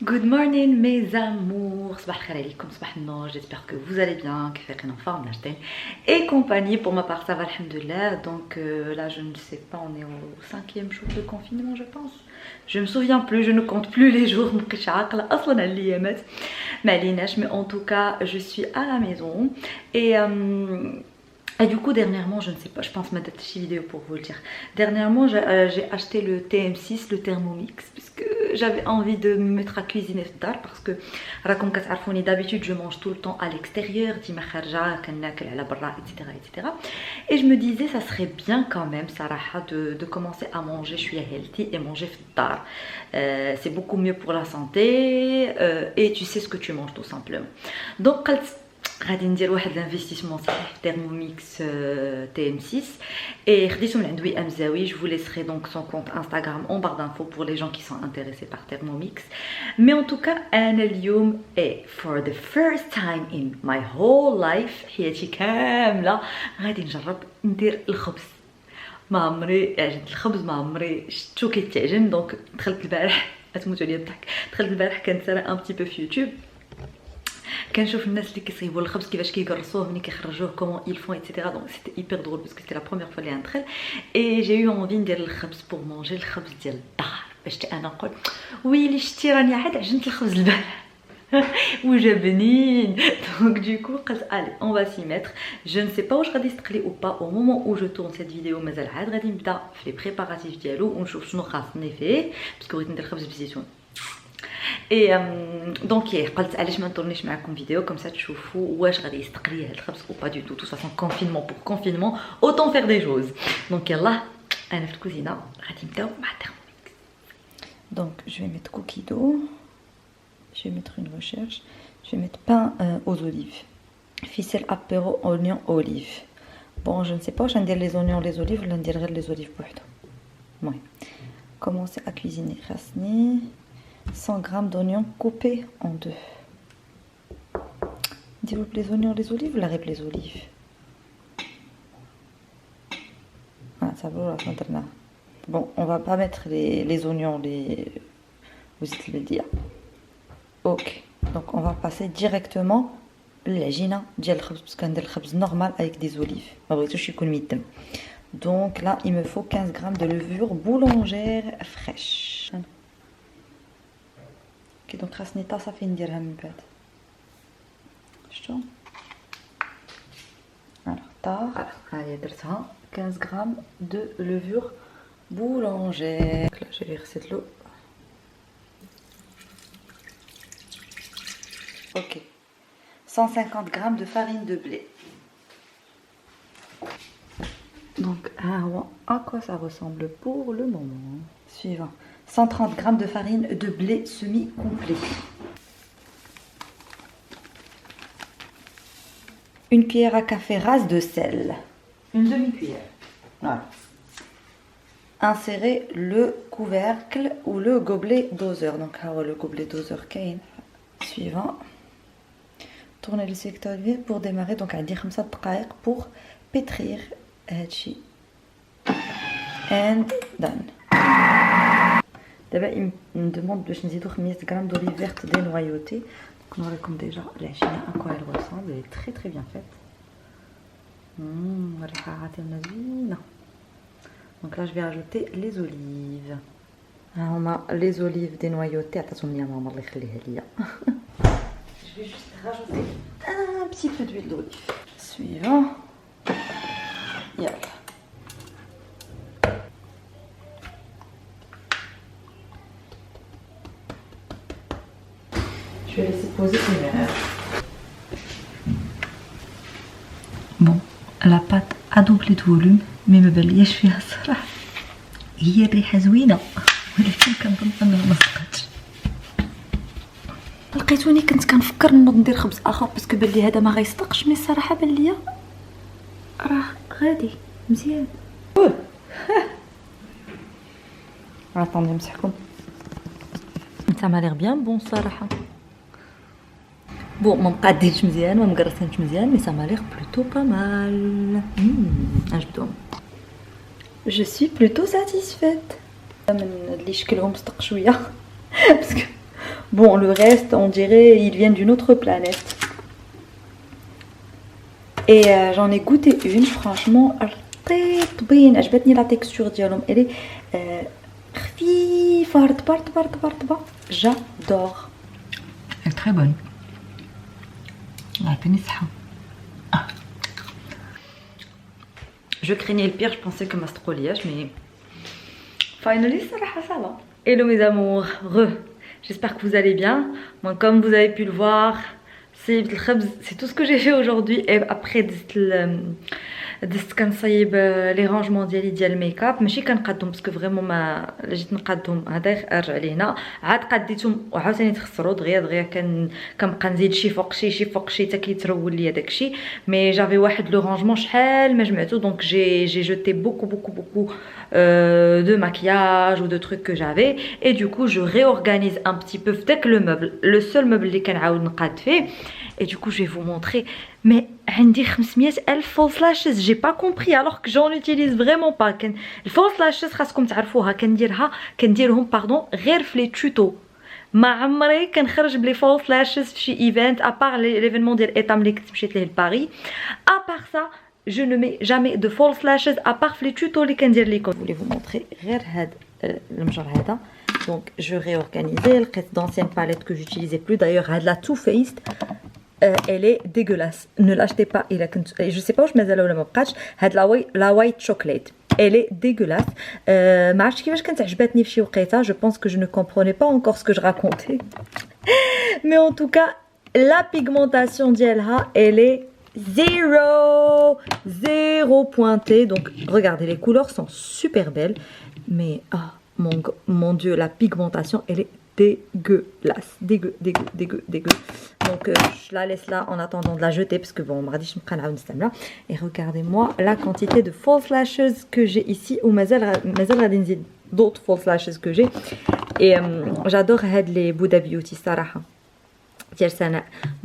Good morning mes amours, صباح الخير عليكم صباح النور, j'espère que vous allez bien, que fait en forme et compagnie. Pour ma part ça va alhamdoulilah. Donc là je ne sais pas, on est au 5e jour de confinement je pense. Je me souviens plus, je ne compte plus les jours, mais en tout cas je suis à la maison et du coup dernièrement, je ne sais pas, je pense mettre une vidéo pour vous le dire. Dernièrement j'ai acheté le TM6, le Thermomix, puisque j'avais envie de me mettre à cuisiner tard, parce que d'habitude je mange tout le temps à l'extérieur, etc. Et je me disais ça serait bien quand même Saraha de commencer à manger, je suis healthy, et manger tard. C'est beaucoup mieux pour la santé et tu sais ce que tu manges tout simplement. Donc غادي ندير واحد l'investissement صحيح في Thermomix TM6 et خديته من عند وئام زاوي. Je vous laisserai donc son compte Instagram en barre d'infos pour les gens qui sont intéressés par Thermomix. Mais en tout cas انا اليوم for the first time in my whole life حياتي كامله غادي نجرب ندير الخبز. ما عمري عجبت الخبز، ما عمري شفتو كيتعجن. دونك دخلت البارح، تموتوا عليا الضحك، دخلت البارح كنتسرى ان بتي بو في يوتيوب، كنشوف الناس اللي كيصايبوا الخبز كيفاش كيقرصوه ملي كيخرجوه كومون ils font etc. donc c'était hyper drôle parce que c'était la première fois اللي ندخل et j'ai eu envie ندير الخبز pour manger الخبز ديال الدار. باش انا نقول ويلي شتي راني عاد عجنت الخبز البارح وجابني. donc du coup قلت allez on va s'y mettre. je ne sais pas واش غادي يستقلي ou pas au moment où je tourne cette vidéo. مازال عاد غادي نبدا في les préparatifs ديالو ونشوف شنو خاصني فيه باسكو بغيت ندير الخبز بالزيتون. Et donc قلت علاش ما نطورنيش معكم فيديو comme ça تشوفوا واش غادي يستقلي هذا الخبز ou pas du tout. De toute façon confinement pour confinement autant faire des choses. donc يلا انا في الكوزينه غادي نبداو مع Thermomix. donc je vais mettre cookie dough, je vais mettre une recherche, je vais mettre pain aux olives, ficelle apéro oignon olive. bon je ne sais pas واش ندير les oignons les olives ولا ندير غير les olives بوحدهم. المهم commencer à cuisiner. خاصني 100 g d'oignons coupés en deux. Dis-vous les oignons, les olives, la règle les olives. Ah, ça va, là, maintenant. Bon, on va pas mettre les oignons, vous êtes le dire. Ok, donc on va passer directement l'ajina ديال الخبز parce qu'on a le khbz normal avec des olives. ما بغيتوش يكون ميدم. Donc là, il me faut 15 g de levure boulangère fraîche. Ok, donc خاصني طاسه فين نديرها من بعد. شفتوا؟ alors طار هاهي درتها 15 g de levure boulangère. là je vais verser de l'eau. ok, 150 g de farine de blé. donc à quoi ça ressemble pour le moment. Suivant, 130 g de farine de blé semi-complet, une cuillère à café rase de sel, une demi-cuillère. Voilà. Insérez le couvercle ou le gobelet doseur. donc le gobelet doseur كاين. Suivant, tournez le secteur pour démarrer. donc à dire 5 دقائق pour pétrir هادشي and done. دابا il me demande باش نزيدو 500 g d'olive verte dénoyautée. donc نوريكم déjà العجينه à quoi elle ressemble. elle est très très bien faite. الريحه عاطينا زوينه. donc là je vais ajouter les olives. ها هما les olives dénoyautées. عطاتهم ليا ماما الله يخليها ليا. je vais juste rajouter un petit peu d'huile d'olive. suivant, يلا je vais laisser poser une heure. bon la pâte a doublé de volume mais ما بلياش فيها الصراحه. هي الريحه زوينه ولكن كنظن انها ما صدقتش. لقيتوني كنت كنفكر نوض ندير خبز اخر باسكو بان لي هذا ما غيصدقش. مي الصراحه بان ليا راه غادي مزيان. attendez نمسحكم. ça m'a l'air bien bon صراحه. bon ما مقادينش مزيان وما مقرصينش مزيان مي ça m'a l'air plutôt pas mal. عجبتهم. je suis plutôt satisfaite من اللي شكلهم صدق شويه باسكو Bon, le reste, on dirait, ils viennent d'une autre planète. Et j'en ai goûté une, franchement, عجبتني la texture ديالهم. Elle est خفيفة رطبة رطبة رطبة رطبة. J'adore. Elle est très bonne. يعطيني الصحة. Je craignais le pire, je pensais que ma stroliage, mais finally, ça va. Hello mes amours, j'espère que vous allez bien. Moi, comme vous avez pu le voir, c'est tout ce que j'ai fait aujourd'hui. Et après, دزت كنصايب لي رانجمون ديال الميكاب، ماشي كنقادهم باسكو فريمون ما جيت نقادهم هذا ارجع لينا، عاد قاديتهم وعاوتاني تخسروا دغيا كنبقى نزيد شي فوق شي حتى كيترول ليا داكشي. مي جافي واحد لو رانجمون شحال ما جمعتو، دونك جي jeté beaucoup de maquillage ou de trucs que j'avais, et du coup je réorganise un petit peu dès que le seul meuble اللي كنعاود نقاد فيه. Et du coup je vais vous montrer. Mais عندي 500,000 false lashes, j'ai pas compris alors que j'en utilise vraiment pas. Les false lashes خاصكم تعرفوها كنديرهم غير في لي توتو. ما عمري كنخرج بلي false lashes في شي ايفنت ابار ليفينمون ديال ايتام اللي كنت مشيت ليه لباريس. ابار ça je ne mets jamais de false lashes à part les tutos اللي كندير لكم. Je voulais vous montrer غير هاد المجر هذا. Donc je réorganisais لقيت d'anciennes palettes que j'utilisais plus. D'ailleurs هاد la Too Faced elle est dégueulasse, ne l'achetez pas. Je sais pas واش مازال ولا ما بقاتش هاد la white chocolate, elle est dégueulasse. ما عرفتش كيفاش كانت عجبتني في شي وقيته. Je pense que je ne comprenais pas encore ce que je racontais. Mais en tout cas la pigmentation ديالها elle est zéro pointé. Donc regardez, les couleurs sont super belles, mais mon dieu, la pigmentation elle est dégueulasse, dégueu. Donc je la laisse là en attendant de la jeter parce que bon, et regardez-moi la quantité de false lashes que j'ai ici, ou mazal d'autres false lashes que j'ai. Et j'adore les Buddha Beauty صراحة.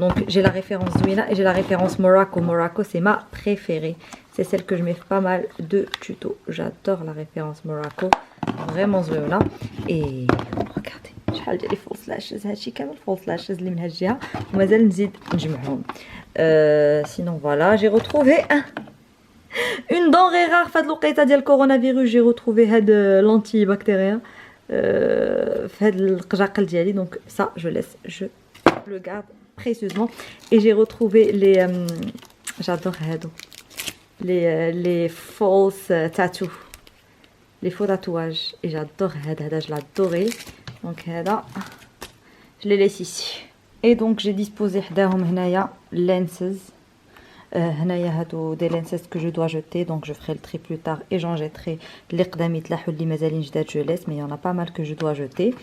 Donc j'ai la référence Zouina et j'ai la référence Morocco, c'est ma préférée, c'est celle que je mets pas mal de tutos. J'adore la référence Morocco, vraiment Zouina. Et regardez شحال ديال لي فولس لاشز، هادشي كامل فولس لاشز اللي من هاد الجهه ومازال نزيد نجمعهم. Sinon voilà, j'ai retrouvé une denrée rare في هاد الوقيته ديال الكورونا فيروس. j'ai retrouvé هاد l'anti bactérien في هاد القجاقل ديالي. donc ça je le garde précieusement. Et j'ai retrouvé les j'adore هادو les false tattoos, les faux tatouages, et j'adore هذا je l'adorais. Donc هذا je les laisse ici. Et donc j'ai disposé حداهم هنايا lenses. هنايا هادو des lenses que je dois jeter, donc je ferai le tri plus tard et j'en jetterai اللي قدام يتلاحوا اللي مازالين جداد je laisse, mais il y en a pas mal que je dois jeter.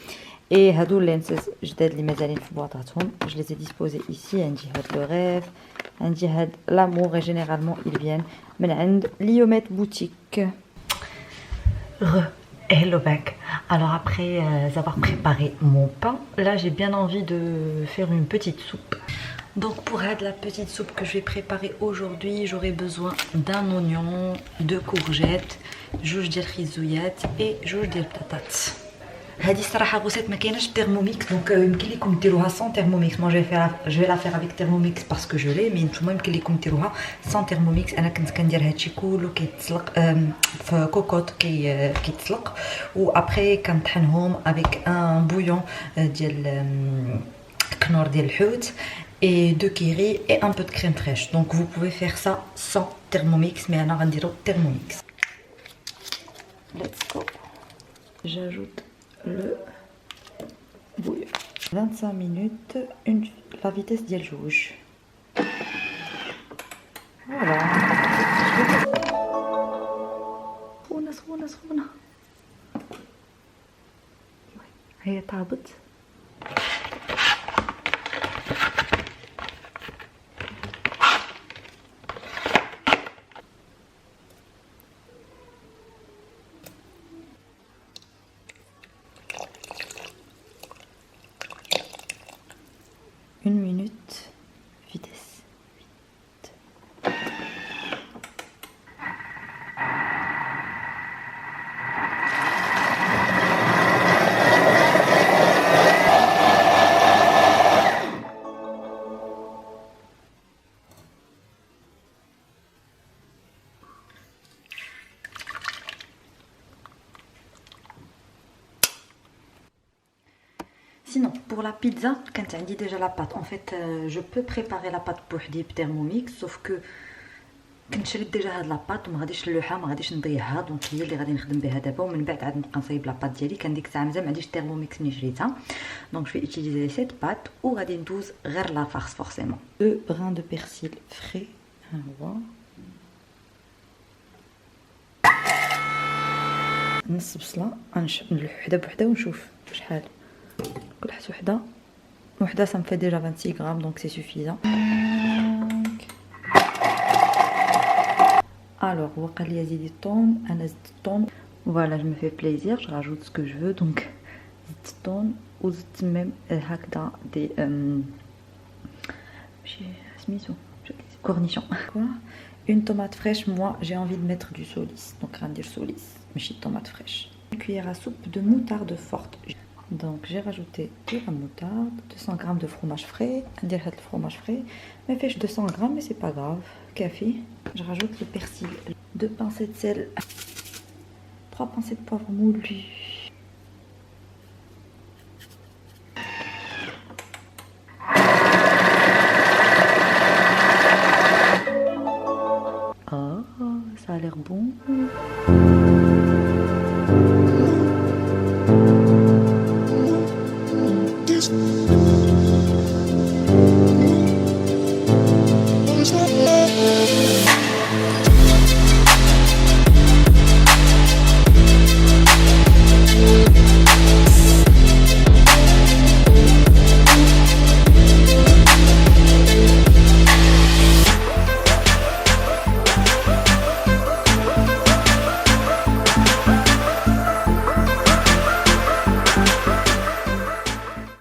Et هادو lenses جداد اللي مازالين في بواطاتهم je les ai disposés ici. عندي هاد le rêve, عندي هاد l'amour, et généralement ils viennent من عند Liomet Boutique. Hello back. Alors après avoir préparé mon pain, là j'ai bien envie de faire une petite soupe. Donc pour être la petite soupe que je vais préparer aujourd'hui, j'aurai besoin d'un oignon, de courgettes, jauge ديال خيزويات et jauge ديال patates. هذه الصراحه غوسيت ما كايناش تhermomix, donc يمكن لكم ديروها sans thermomix. Moi je vais la faire avec thermomix parce que je l'ai, mais نتوما يمكن لكم ديروها sans thermomix. انا كنت كندير هادشي كله كيتسلق في كوكوط كيتسلق، و ابري كنطحنهم avec un bouillon ديال كنور ديال الحوت et de kiri et un peu de crème fraîche. Donc vous pouvez faire ça sans thermomix, mais انا غنديرو thermomix. Let's go. J'ajoute le bouillon. 25 minutes, la vitesse ديال جوج. Voilà. سخونة هي طابت. Une minute, vitesse 8. Sinon, pour la pizza, quand tu as dit déjà la pâte, en fait, je peux préparer la pâte pour dire Thermomix, sauf que كنت شريت ديجا هاد لاباط وما غاديش نلوحها ما غاديش نضيعها دونك هي اللي غادي نخدم بها دابا ومن بعد عاد نبقى نصايب لاباط ديالي كان ديك الساعه مازال ما عنديش تيرموميكس ملي شريتها دونك جو في utiliser cette pâte وغادي ندوز غير لا فارس فورسيمون 2 brins de persil frais ها هو نص بصله نلوح وحده بوحده ونشوف شحال كل حاجه وحده ça me fait déjà 26 grammes donc c'est suffisant. Alors, وقال زيدي الثوم انا زدت الثوم فوالا جو مي في بليزير جو راجوت سكو جو فو دونك زدت الثوم وزدت ميم هكذا دي ماشي سميتو كورنيشون كوا une tomate fraîche. Moi j'ai envie de mettre du solis donc غندير solis ماشي tomate fraîche. Une cuillère à soupe de moutarde forte. Donc j'ai rajouté de la moutarde, 200 g de fromage frais. ندير هاد الفرomage frais ما فيهش 200 g mais c'est pas grave كافي. Je rajoute le persil, 2 pincées de sel, 3 pincées de poivre moulu. Oh, ça a l'air bon.